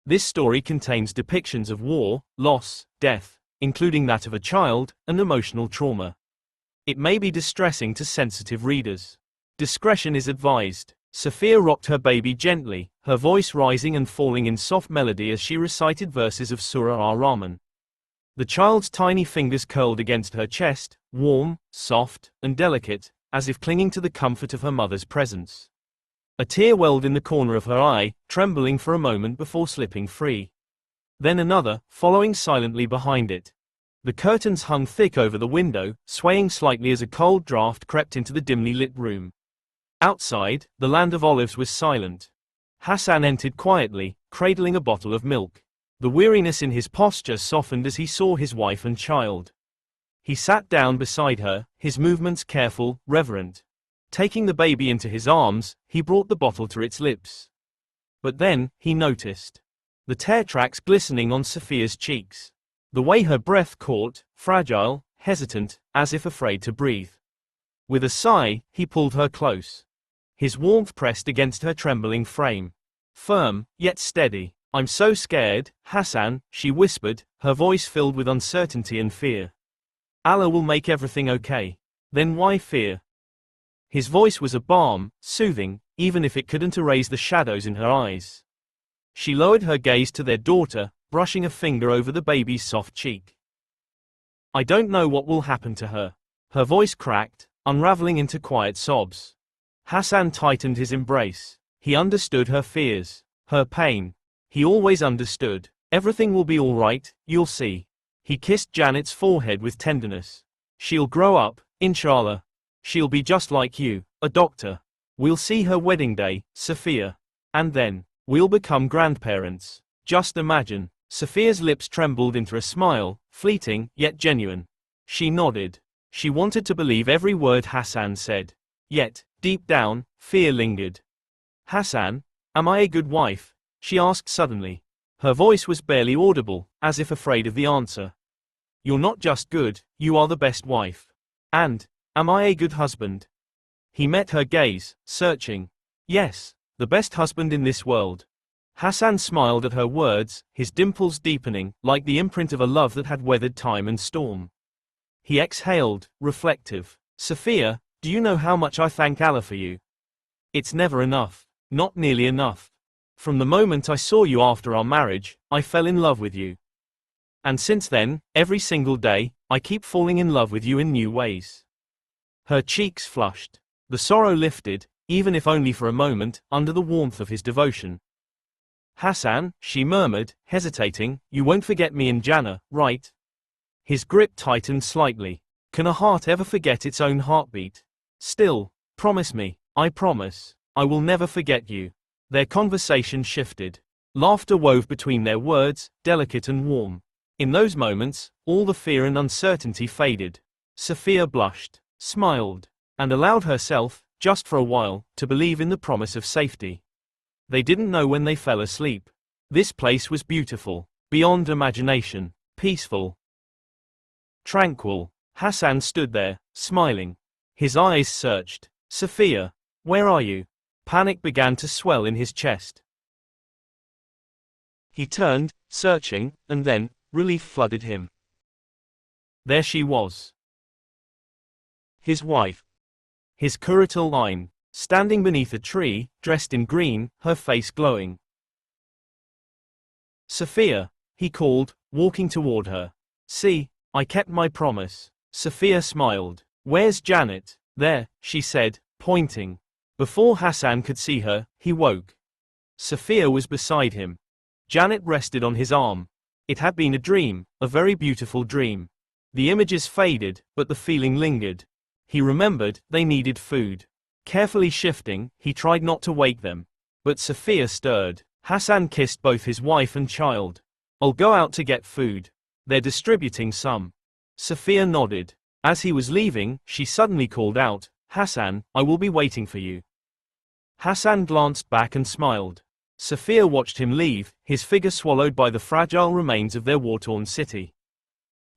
This story contains depictions of war, loss, death, including that of a child, and emotional trauma. It may be distressing to sensitive readers. Discretion is advised. Safiya rocked her baby gently, her voice rising and falling in soft melody as she recited verses of Surah Ar-Rahman. The child's tiny fingers curled against her chest, warm, soft, and delicate, as if clinging to the comfort of her mother's presence. A tear welled in the corner of her eye, trembling for a moment before slipping free. Then another, following silently behind it. The curtains hung thick over the window, swaying slightly as a cold draft crept into the dimly lit room. Outside, the land of olives was silent. Hasan entered quietly, cradling a bottle of milk. The weariness in his posture softened as he saw his wife and child. He sat down beside her, his movements careful, reverent. Taking the baby into his arms, he brought the bottle to its lips. But then, he noticed the tear tracks glistening on Safiya's cheeks. The way her breath caught, fragile, hesitant, as if afraid to breathe. With a sigh, he pulled her close. His warmth pressed against her trembling frame. Firm, yet steady. "I'm so scared, Hasan," she whispered, her voice filled with uncertainty and fear. "Allah will make everything okay. Then why fear?" His voice was a balm, soothing, even if it couldn't erase the shadows in her eyes. She lowered her gaze to their daughter, brushing a finger over the baby's soft cheek. "I don't know what will happen to her." Her voice cracked, unraveling into quiet sobs. Hasan tightened his embrace. He understood her fears, her pain. He always understood. "Everything will be all right, you'll see." He kissed Jannat's forehead with tenderness. "She'll grow up, inshallah. She'll be just like you, a doctor. We'll see her wedding day, Safiya. And then, we'll become grandparents. Just imagine." Safiya's lips trembled into a smile, fleeting, yet genuine. She nodded. She wanted to believe every word Hasan said. Yet, deep down, fear lingered. "Hasan, am I a good wife?" she asked suddenly. Her voice was barely audible, as if afraid of the answer. "You're not just good, you are the best wife. And, am I a good husband?" He met her gaze, searching. "Yes, the best husband in this world." Hasan smiled at her words, his dimples deepening, like the imprint of a love that had weathered time and storm. He exhaled, reflective. "Safiya, do you know how much I thank Allah for you? It's never enough. Not nearly enough. From the moment I saw you after our marriage, I fell in love with you. And since then, every single day, I keep falling in love with you in new ways." Her cheeks flushed. The sorrow lifted, even if only for a moment, under the warmth of his devotion. "Hasan," she murmured, hesitating, "you won't forget me in Jannah, right?" His grip tightened slightly. Can a heart ever forget its own heartbeat? "Still, promise me." "I promise. I will never forget you." Their conversation shifted. Laughter wove between their words, delicate and warm. In those moments, all the fear and uncertainty faded. Safiya blushed, smiled, and allowed herself, just for a while, to believe in the promise of safety. They didn't know when they fell asleep. This place was beautiful, beyond imagination, peaceful, tranquil. Hasan stood there, smiling. His eyes searched. "Safiya, where are you?" Panic began to swell in his chest. He turned, searching, and then, relief flooded him. There she was. His wife. His Qur'anic line, standing beneath a tree, dressed in green, her face glowing. "Safiya," he called, walking toward her. "See, I kept my promise." Safiya smiled. "Where's Jannat?" "There," she said, pointing. Before Hasan could see her, he woke. Safiya was beside him. Jannat rested on his arm. It had been a dream, a very beautiful dream. The images faded, but the feeling lingered. He remembered, they needed food. Carefully shifting, he tried not to wake them. But Safiya stirred. Hasan kissed both his wife and child. "I'll go out to get food. They're distributing some." Safiya nodded. As he was leaving, she suddenly called out, "Hasan, I will be waiting for you." Hasan glanced back and smiled. Safiya watched him leave, his figure swallowed by the fragile remains of their war-torn city.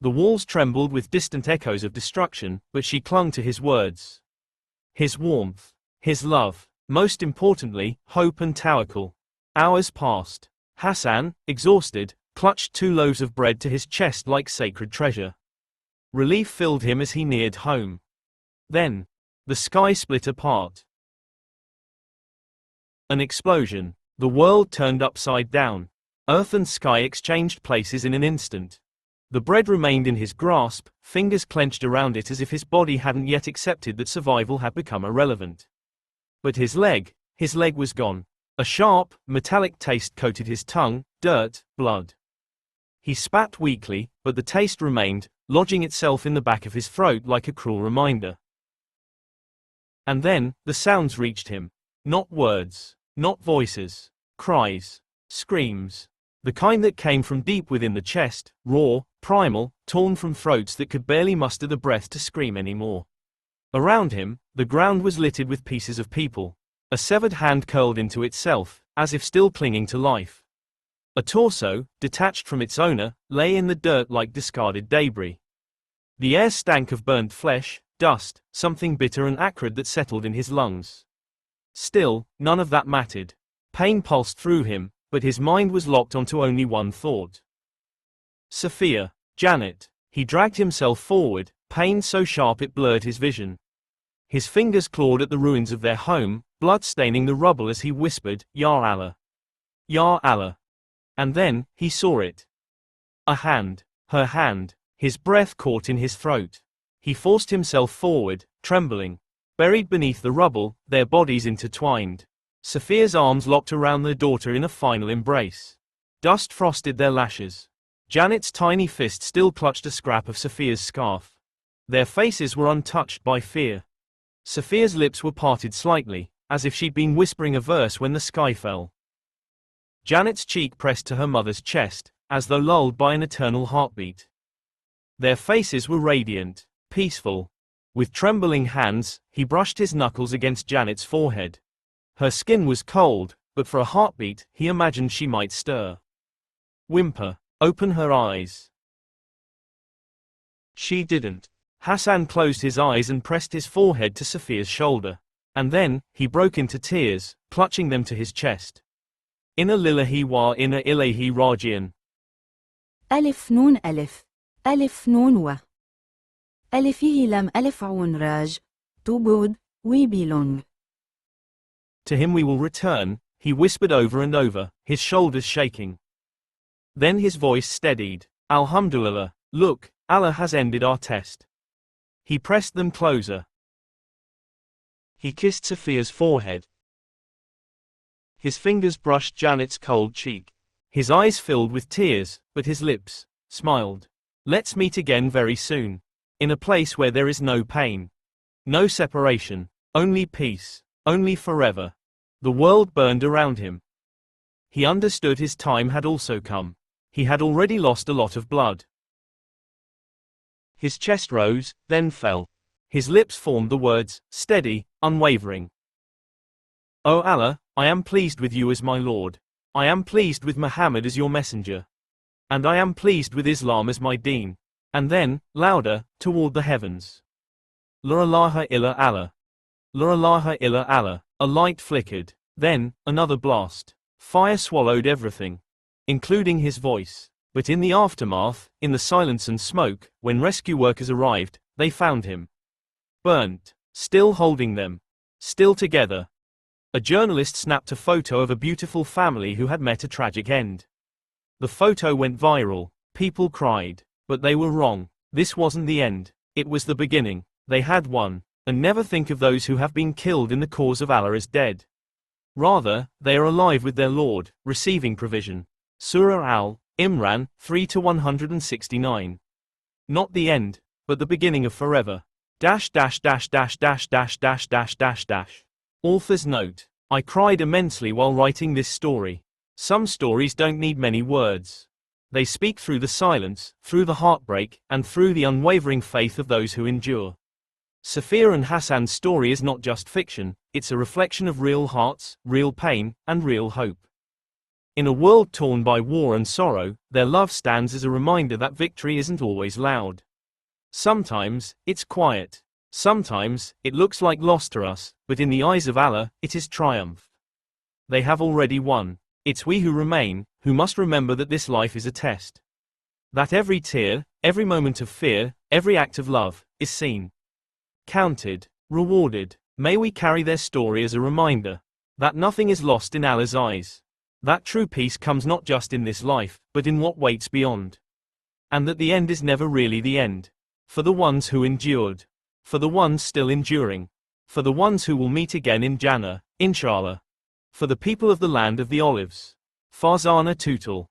The walls trembled with distant echoes of destruction, but she clung to his words. His warmth. His love. Most importantly, hope and tawakkul. Hours passed. Hasan, exhausted, clutched 2 loaves of bread to his chest like sacred treasure. Relief filled him as he neared home. Then, the sky split apart. An explosion. The world turned upside down. Earth and sky exchanged places in an instant. The bread remained in his grasp, fingers clenched around it as if his body hadn't yet accepted that survival had become irrelevant. But his leg was gone. A sharp, metallic taste coated his tongue, dirt, blood. He spat weakly, but the taste remained, lodging itself in the back of his throat like a cruel reminder. And then, the sounds reached him. Not words, not voices, cries, screams. The kind that came from deep within the chest, raw, primal, torn from throats that could barely muster the breath to scream anymore. Around him, the ground was littered with pieces of people. A severed hand curled into itself, as if still clinging to life. A torso, detached from its owner, lay in the dirt like discarded debris. The air stank of burnt flesh, dust, something bitter and acrid that settled in his lungs. Still, none of that mattered. Pain pulsed through him, but his mind was locked onto only one thought. Safiya, Jannat. He dragged himself forward, pain so sharp it blurred his vision. His fingers clawed at the ruins of their home, blood staining the rubble as he whispered, Ya Allah. Ya Allah. And then, he saw it. A hand. Her hand. His breath caught in his throat. He forced himself forward, trembling. Buried beneath the rubble, their bodies intertwined. Safiya's arms locked around their daughter in a final embrace. Dust frosted their lashes. Janet's tiny fist still clutched a scrap of Safiya's scarf. Their faces were untouched by fear. Safiya's lips were parted slightly, as if she'd been whispering a verse when the sky fell. Janet's cheek pressed to her mother's chest, as though lulled by an eternal heartbeat. Their faces were radiant, peaceful. With trembling hands, he brushed his knuckles against Janet's forehead. Her skin was cold, but for a heartbeat, he imagined she might stir. Whimper, open her eyes. She didn't. Hasan closed his eyes and pressed his forehead to Safiya's shoulder. And then, he broke into tears, clutching them to his chest. Inna lillahi wa inna ilayhi raji'un. ألف نون ألف ألف نون و ألفه لم ألف عون راج to God we belong. To him we will return, he whispered over and over, his shoulders shaking. Then his voice steadied. Alhamdulillah, look, Allah has ended our test. He pressed them closer. He kissed Safiya's forehead. His fingers brushed Janet's cold cheek. His eyes filled with tears, but his lips smiled. Let's meet again very soon. In a place where there is no pain. No separation. Only peace. Only forever. The world burned around him. He understood his time had also come. He had already lost a lot of blood. His chest rose, then fell. His lips formed the words, steady, unwavering. O Allah, I am pleased with you as my Lord. I am pleased with Muhammad as your messenger. And I am pleased with Islam as my deen. And then, louder, toward the heavens. La ilaha illa Allah. La ilaha illa Allah. A light flickered. Then, another blast. Fire swallowed everything. Including his voice. But in the aftermath, in the silence and smoke, when rescue workers arrived, they found him. Burnt. Still holding them. Still together. A journalist snapped a photo of a beautiful family who had met a tragic end. The photo went viral. People cried. But they were wrong. This wasn't the end. It was the beginning. They had won. And never think of those who have been killed in the cause of Allah as dead. Rather, they are alive with their Lord, receiving provision. Surah Al-Imran 3-169. Not the end, but the beginning of forever. Author's note. I cried immensely while writing this story. Some stories don't need many words. They speak through the silence, through the heartbreak, and through the unwavering faith of those who endure. Safiya and Hasan's story is not just fiction, it's a reflection of real hearts, real pain, and real hope. In a world torn by war and sorrow, their love stands as a reminder that victory isn't always loud. Sometimes, it's quiet. Sometimes, it looks like loss to us, but in the eyes of Allah, it is triumph. They have already won. It's we who remain, who must remember that this life is a test. That every tear, every moment of fear, every act of love, is seen, counted, rewarded. May we carry their story as a reminder that nothing is lost in Allah's eyes. That true peace comes not just in this life, but in what waits beyond. And that the end is never really the end. For the ones who endured. For the ones still enduring. For the ones who will meet again in Jannah, inshallah. For the people of the land of the olives. Farzana Tutul.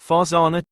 Farzana